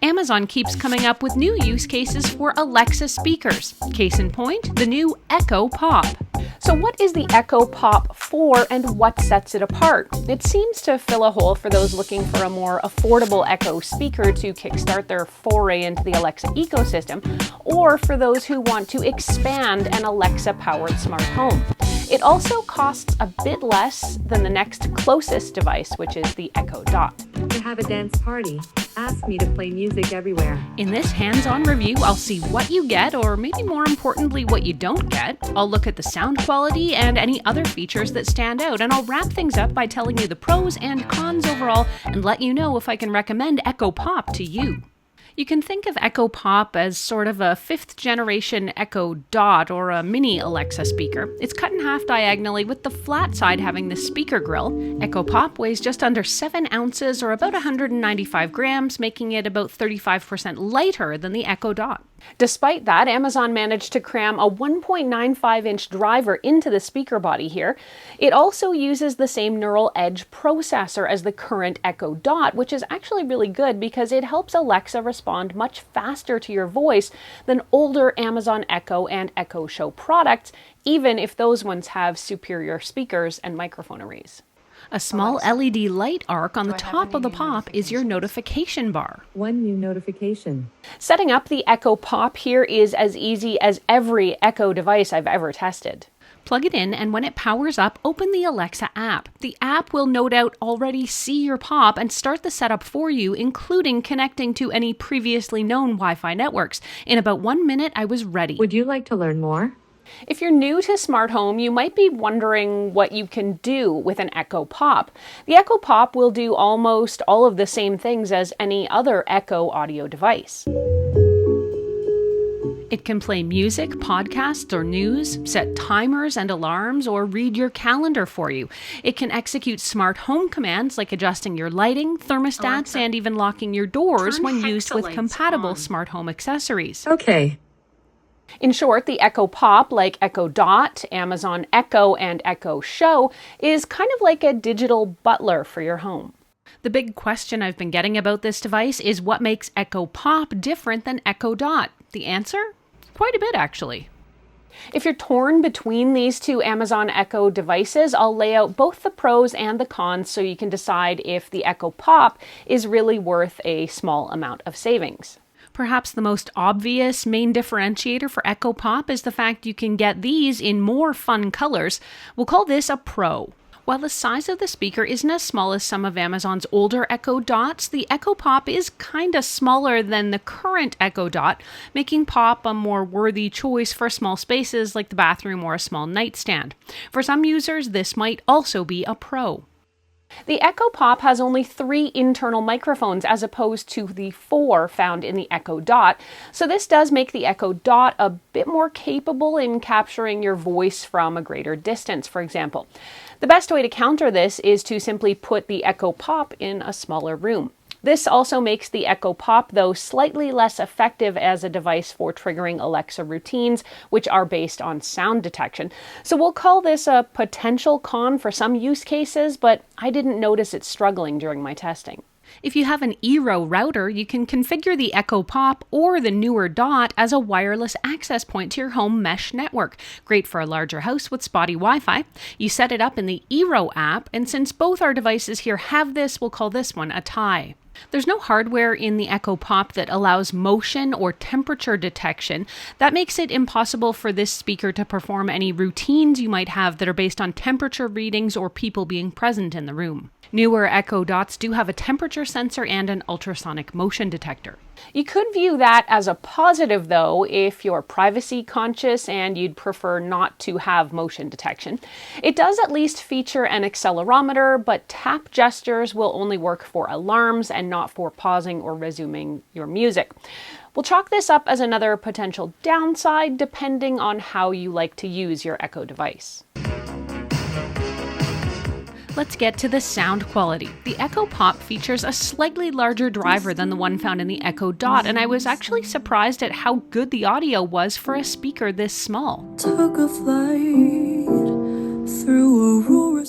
Amazon keeps coming up with new use cases for Alexa speakers. Case in point, the new Echo Pop. So what is the Echo Pop for and what sets it apart? It seems to fill a hole for those looking for a more affordable Echo speaker to kickstart their foray into the Alexa ecosystem, or for those who want to expand an Alexa-powered smart home. It also costs a bit less than the next closest device, which is the Echo Dot. To have a dance party, ask me to play music everywhere. In this hands-on review, I'll see what you get, or maybe more importantly, what you don't get. I'll look at the sound quality and any other features that stand out, and I'll wrap things up by telling you the pros and cons overall and let you know if I can recommend Echo Pop to you. You can think of Echo Pop as sort of a 5th generation Echo Dot or a mini Alexa speaker. It's cut in half diagonally with the flat side having the speaker grill. Echo Pop weighs just under 7 ounces or about 195 grams, making it about 35% lighter than the Echo Dot. Despite that, Amazon managed to cram a 1.95-inch driver into the speaker body here. It also uses the same neural edge processor as the current Echo Dot, which is actually really good because it helps Alexa respond much faster to your voice than older Amazon Echo and Echo Show products, even if those ones have superior speakers and microphone arrays. A small LED light arc on the top of the Pop is your notification bar. One new notification. Setting up the Echo Pop here is as easy as every Echo device I've ever tested. Plug it in, and when it powers up, open the Alexa app. The app will no doubt already see your Pop and start the setup for you, including connecting to any previously known Wi-Fi networks. In about 1 minute, I was ready. Would you like to learn more? If you're new to smart home, you might be wondering what you can do with an Echo Pop. The Echo Pop will do almost all of the same things as any other Echo audio device. It can play music, podcasts, or news, set timers and alarms, or read your calendar for you. It can execute smart home commands like adjusting your lighting, thermostats, Alexa, and even locking your doors when used with compatible smart home accessories. Okay. In short, the Echo Pop, like Echo Dot, Amazon Echo, and Echo Show, is kind of like a digital butler for your home. The big question I've been getting about this device is what makes Echo Pop different than Echo Dot? The answer? Quite a bit, actually. If you're torn between these two Amazon Echo devices, I'll lay out both the pros and the cons so you can decide if the Echo Pop is really worth a small amount of savings. Perhaps the most obvious main differentiator for Echo Pop is the fact you can get these in more fun colors. We'll call this a Pro. While the size of the speaker isn't as small as some of Amazon's older Echo Dots, the Echo Pop is kinda smaller than the current Echo Dot, making Pop a more worthy choice for small spaces like the bathroom or a small nightstand. For some users, this might also be a Pro. The Echo Pop has only 3 internal microphones as opposed to the 4 found in the Echo Dot, so this does make the Echo Dot a bit more capable in capturing your voice from a greater distance, for example. The best way to counter this is to simply put the Echo Pop in a smaller room. This also makes the Echo Pop, though, slightly less effective as a device for triggering Alexa routines, which are based on sound detection. So we'll call this a potential con for some use cases, but I didn't notice it struggling during my testing. If you have an Eero router, you can configure the Echo Pop or the newer Dot as a wireless access point to your home mesh network. Great for a larger house with spotty Wi-Fi. You set it up in the Eero app, and since both our devices here have this, we'll call this one a tie. There's no hardware in the Echo Pop that allows motion or temperature detection. That makes it impossible for this speaker to perform any routines you might have that are based on temperature readings or people being present in the room. Newer Echo Dots do have a temperature sensor and an ultrasonic motion detector. You could view that as a positive, though, if you're privacy conscious and you'd prefer not to have motion detection. It does at least feature an accelerometer, but tap gestures will only work for alarms and not for pausing or resuming your music. We'll chalk this up as another potential downside, depending on how you like to use your Echo device. Let's get to the sound quality. The Echo Pop features a slightly larger driver than the one found in the Echo Dot, and I was actually surprised at how good the audio was for a speaker this small. Took a flight through Aurora.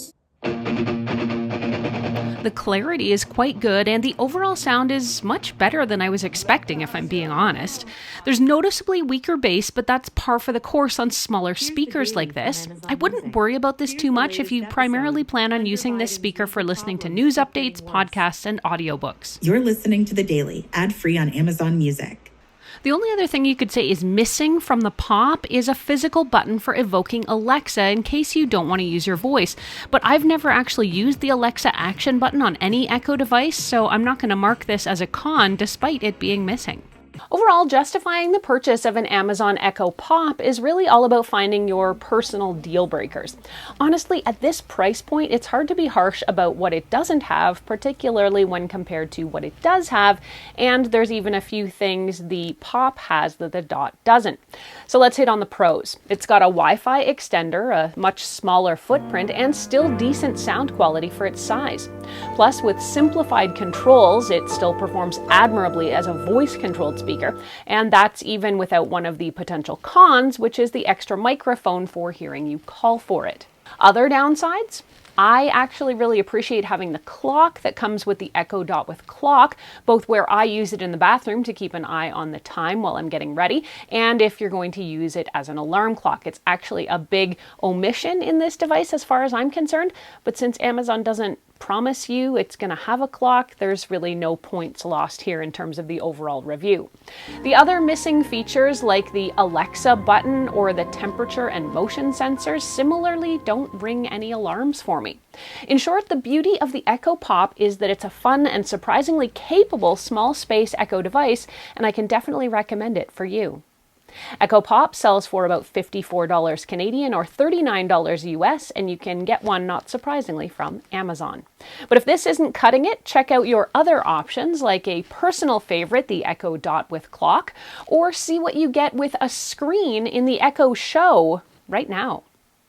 The clarity is quite good, and the overall sound is much better than I was expecting, if I'm being honest. There's noticeably weaker bass, but that's par for the course on smaller speakers like this. I wouldn't worry about this too much if you primarily plan on using this speaker for listening to news updates, podcasts, and audiobooks. You're listening to The Daily, ad-free on Amazon Music. The only other thing you could say is missing from the Pop is a physical button for evoking Alexa in case you don't want to use your voice. But I've never actually used the Alexa action button on any Echo device, so I'm not going to mark this as a con despite it being missing. Overall, justifying the purchase of an Amazon Echo Pop is really all about finding your personal deal breakers. Honestly, at this price point, it's hard to be harsh about what it doesn't have, particularly when compared to what it does have, and there's even a few things the Pop has that the Dot doesn't. So let's hit on the pros. It's got a Wi-Fi extender, a much smaller footprint, and still decent sound quality for its size. Plus, with simplified controls, it still performs admirably as a voice-controlled speaker, and that's even without one of the potential cons, which is the extra microphone for hearing you call for it. Other downsides? I actually really appreciate having the clock that comes with the Echo Dot with clock, both where I use it in the bathroom to keep an eye on the time while I'm getting ready, and if you're going to use it as an alarm clock. It's actually a big omission in this device as far as I'm concerned, but since Amazon doesn't promise you it's going to have a clock, there's really no points lost here in terms of the overall review. The other missing features like the Alexa button or the temperature and motion sensors similarly don't ring any alarms for me. In short, the beauty of the Echo Pop is that it's a fun and surprisingly capable small space Echo device, and I can definitely recommend it for you. Echo Pop sells for about $54 Canadian or $39 US, and you can get one, not surprisingly, from Amazon. But if this isn't cutting it, check out your other options like a personal favorite, the Echo Dot with clock, or see what you get with a screen in the Echo Show right now.